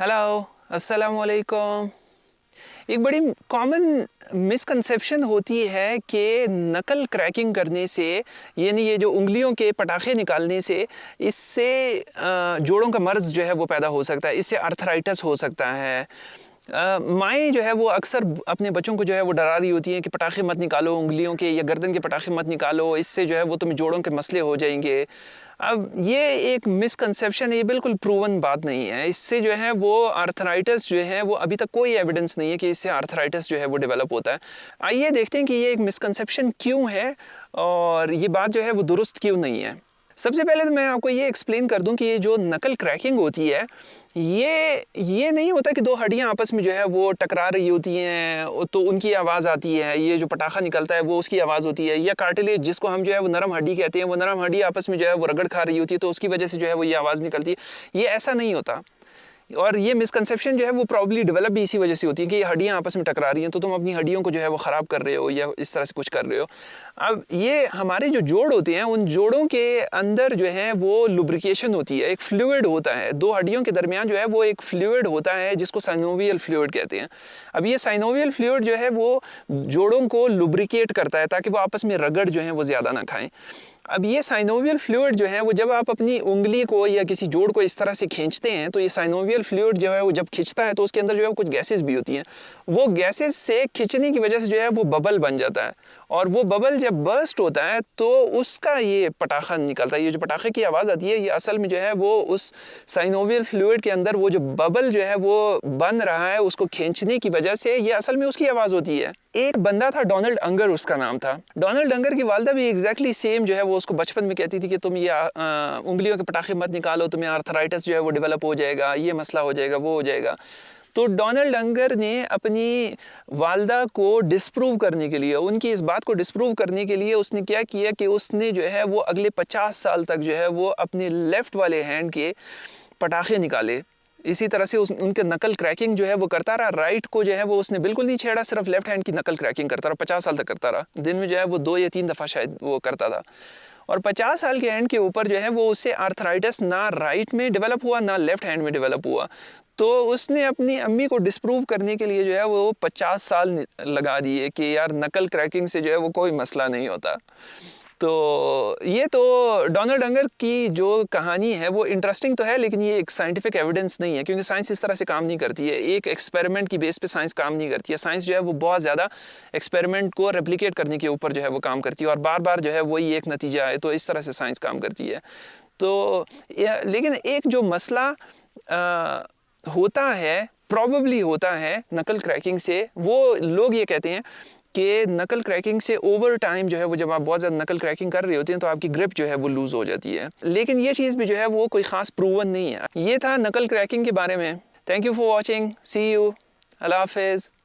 Hello, अस्सलाम वालेकुम। एक बड़ी कॉमन मिसकंसेप्शन होती है कि नकल क्रैकिंग करने से, यानी ये जो उँगलियों के पटाखे निकालने से, इससे जोड़ों का मर्ज़ जो है वो पैदा हो सकता है, इससे आर्थराइटिस हो सकता है। माएँ जो है वो अक्सर अपने बच्चों को जो है वो डरा रही होती हैं कि पटाखे मत निकालो उँगलियों के या गर्दन के पटाखे मत निकालो, इससे जो है वो तुम्हें जोड़ों के मसले हो जाएँगे। अब ये एक मिसकंसेप्शन है, ये बिल्कुल प्रूवन बात नहीं है। इससे जो है वो आर्थराइटिस जो है वो अभी तक कोई एविडेंस नहीं है कि इससे आर्थराइटिस जो है वो डेवलप होता है। आइए देखते हैं कि ये एक मिसकंसेप्शन क्यों है और ये बात जो है वो दुरुस्त क्यों नहीं है। सबसे पहले तो मैं आपको ये एक्सप्लेन कर दूं कि ये जो नकल क्रैकिंग होती है, ये नहीं होता कि दो हड्डियां आपस में जो है वो टकरा रही होती हैं तो उनकी आवाज़ आती है, ये जो पटाखा निकलता है वो उसकी आवाज़ होती है, या कार्टिलेज जिसको हम जो है वो नरम हड्डी कहते हैं, वो नरम हड्डी आपस में जो है वो रगड़ खा रही होती है तो उसकी वजह से जो है वो ये आवाज़ निकलती है। ये ऐसा नहीं होता। और ये मिसकंसेप्शन जो है वो प्रॉब्ली डेवलप भी इसी वजह से होती है कि ये हड्डियां आपस में टकरा रही हैं तो तुम अपनी हड्डियों को जो है वो ख़राब कर रहे हो या इस तरह से कुछ कर रहे हो। अब ये हमारे जो जोड़ होते हैं, उन जोड़ों के अंदर जो है वो लुब्रिकेशन होती है, एक फ्लूइड होता है दो हड्डियों के दरमियान जो है वो एक फ्लूइड होता है जिसको साइनोवियल फ्लूइड कहते हैं। अब ये साइनोवियल फ्लूइड जो है वो जोड़ों को लुब्रिकेट करता है ताकि वो आपस में रगड़ जो है वो ज़्यादा ना खाएं। अब ये साइनोवियल फ्लूइड जो है वो जब आप अपनी उंगली को या किसी जोड़ को इस तरह से खींचते हैं तो ये साइनोवियल फ्लूइड जो है वो जब खींचता है तो उसके अंदर जो है कुछ गैसेस भी होती हैं। वो गैसेस से खींचने की वजह से जो है वो बबल बन जाता है और वो बबल जब बर्स्ट होता है तो उसका ये पटाखा निकलता है। ये जो पटाखे की आवाज़ आती है ये असल में जो है वो उस साइनोवियल फ्लूइड के अंदर वो जो बबल जो है वो बन रहा है उसको खींचने की वजह से ये असल में उसकी आवाज़ होती है। एक बंदा था डोनाल्ड अंगर, उसका नाम था। डोनाल्ड अंगर की वालदा भी एग्जैक्टली सेम जो है वो उसको बचपन में कहती थी कि तुम ये उंगलियों के पटाखे मत निकालो, तुम्हें आर्थराइटिस जो है वो डेवलप हो जाएगा, ये मसला हो जाएगा, वो हो जाएगा। तो डोनाल्ड अंगर ने अपनी वालदा को डिस्प्रूव करने के लिए, उनकी इस बात को डिस्प्रूव करने के लिए उसने क्या किया कि उसने जो है वो अगले 50 साल तक जो है वो अपने लेफ़्ट वाले हैंड के पटाखे निकाले। इसी तरह से उनके नकल क्रैकिंग जो है वो करता रहा। राइट को जो है वो उसने बिल्कुल नहीं छेड़ा, सिर्फ लेफ्ट हैंड की नकल क्रैकिंग करता रहा, 50 साल तक करता रहा। दिन में जो है वो 2 या 3 दफ़ा शायद वो करता था। और 50 साल के एंड के ऊपर जो है वो उससे आर्थराइटिस ना राइट में डेवलप हुआ ना लेफ्ट हैंड में डेवलप हुआ। तो उसने अपनी अम्मी को डिस्प्रूव करने के लिए जो है वो 50 साल लगा दिए कि यार नकल क्रैकिंग से जो है वो कोई मसला नहीं होता। तो ये तो डोनाल्ड अंगर की जो कहानी है वो इंटरेस्टिंग तो है, लेकिन ये एक साइंटिफिक एविडेंस नहीं है क्योंकि साइंस इस तरह से काम नहीं करती है। एक एक्सपेरिमेंट की बेस पे साइंस काम नहीं करती है। साइंस जो है वो बहुत ज़्यादा एक्सपेरिमेंट को रेप्लिकेट करने के ऊपर जो है वो काम करती है और बार बार जो है वही एक नतीजा है, तो इस तरह से साइंस काम करती है। तो लेकिन एक जो मसला होता है, प्रॉबेबली होता है नकल क्रैकिंग से, वो लोग ये कहते हैं कि नकल क्रैकिंग से ओवर टाइम जो है वो जब आप बहुत ज़्यादा नकल क्रैकिंग कर रहे होते हैं तो आपकी ग्रिप जो है वो लूज़ हो जाती है। लेकिन ये चीज़ भी जो है वो कोई ख़ास प्रूवन नहीं है। ये था नकल क्रैकिंग के बारे में। Thank you for watching, see you, अल्लाह हाफ़िज़।